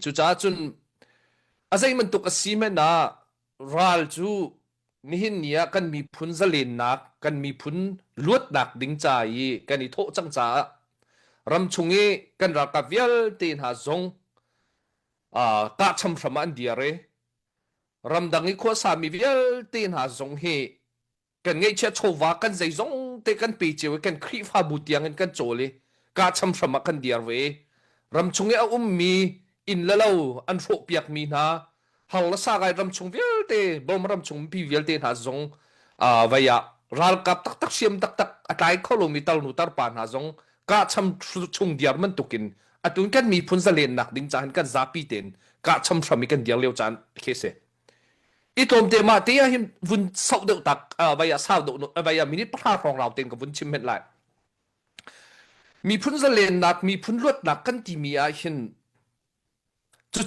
chu cha chun azai man tuk asime na ral chu nihin nia kan mi phun zalen nak kan mi phun luat nak ding chai kan i tho chang cha ram chungi kan ra ka vial tin ha zong ka cham phraman diare ram dangi kho sa mi vial tin ha zong he kan ngei che chowa kan zai zong te kan pe che kan khri fa bu tiang kan chole ka cham phrama kan diar we ram chungi a mi in lalau an fo piak mi na hal la sa gai ram chung vial te bom ram chung pi vial te ha zong vaya ral kap tak tak siam tak tak atai kilometer nu tar pan ha zong ka cham chung diar man tukin atun kan mi phun zalen nak ding chan kan zapi ten ka cham phrami kan diar leo chan khese itom te ma te him vun sau deu tak vaya sau deu vaya minit pra rong rau ten ka vun chim met lai mi phun zalen nak mi phun luat nak kan ti mi a hin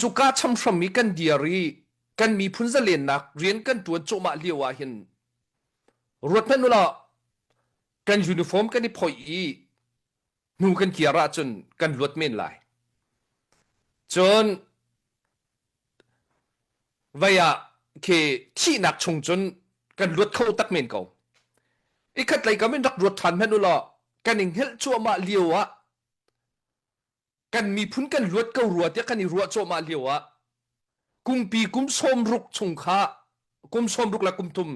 chu ka cham from mi kan diari kan mi phun zalen nak rian kan tuan choma liwa hin rot men la kan uniform kan ni phoi i nu kan kiara chun kan luat men lai chon vaya keที่นักชงจนกันรวดเข้าตักเมนเขาอีกขัดไหลก็ไม่รักรวดทันแม่นุละกันอิงเฮลชัวมาเลียวะกันมีพุนกันรวดเก้ารวดเนี่ยกันอีรวดชัวมาเลียวะกุมปีกุมส้มรุกชงค้ากุมส้มรุกละกุมทุม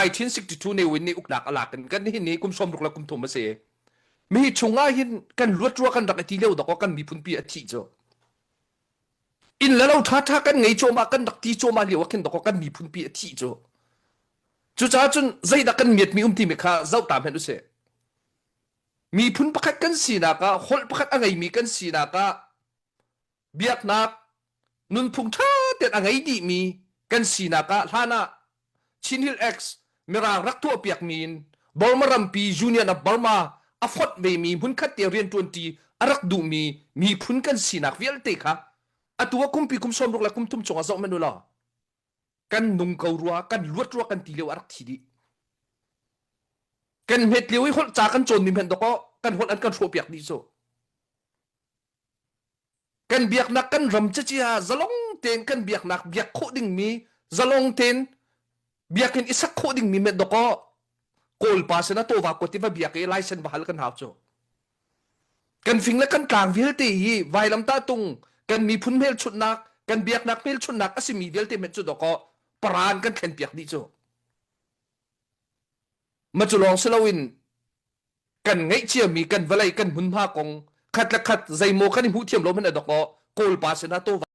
1962ในวันนี้อุกดักอลากันนี่นี่กุมส้มรุกละกุมทุมมาเสียมีชงอาหินกันรวดรัวกันรักทีเลียวดอกกันมีพุนปีอธิจ้ะอินแล้วเราท้ากันไงโจมากันดักทีโจมาเลียวกันดอกกันมีพุนปีอธิจ้ะจู่จ้าจนใจดักกันเมียดมีที่ไม่ข้าเจ้าตามเห็นดูเสียมีพุนประคัดกันสีนักฮอลประคัดอะไรมีกันสีนักเบียกนักนุนพุงท่าเด็ดอะไรดีมีกันสีนักท่านะชินฮิลเอ็กซ์มีรางรักทั่วเปียกมีนบอลมารัมปีจูเนียร์นับบอลมาอฟอดเบมีพุนคัดเตียเรียนจวนตีอารักดูมีพุนกันสีนักเวียลเตะค่ะตัวกุมปีกุมสมรุกละกุมทุ่มจงอาเจ้าเมนูละกันนุ่งเการัวกันลวดรัวกันตีเลียวอารักทีดีกันเม็ดเลี้ยวให้คนจากกันจนนิมเห็นตก็กันคนอันกันโฟเปียกดีโซกันเบียกนักกันรำเจียจะลงเทนกันเบียกนักเบียกโคดิ้งมีจะลงเทนเบียกกันอิสักโคดิ้งมีเม็ดตก็โกลปาสนะตัวว่ากติว่าเบียกไอ้ไลเซนบาฮัลกันหาโซกันฟิงและกันกลางวิลตีไวลำตาตุงกันมีพุนเมลชุดนักกันเบียกนักเมลชุดนักอสิมีเดียลเตเม็ดจุดตก็ปรานกันเข็นเปียกดีโซมาจุลองสลาวินกันไงเชี่ยมีกันเวลัยกันหุ่นผ้ากงขัดละขัดใจโมกันหิมหูเทียมลมมันดอกก็โกลปาสนะตัว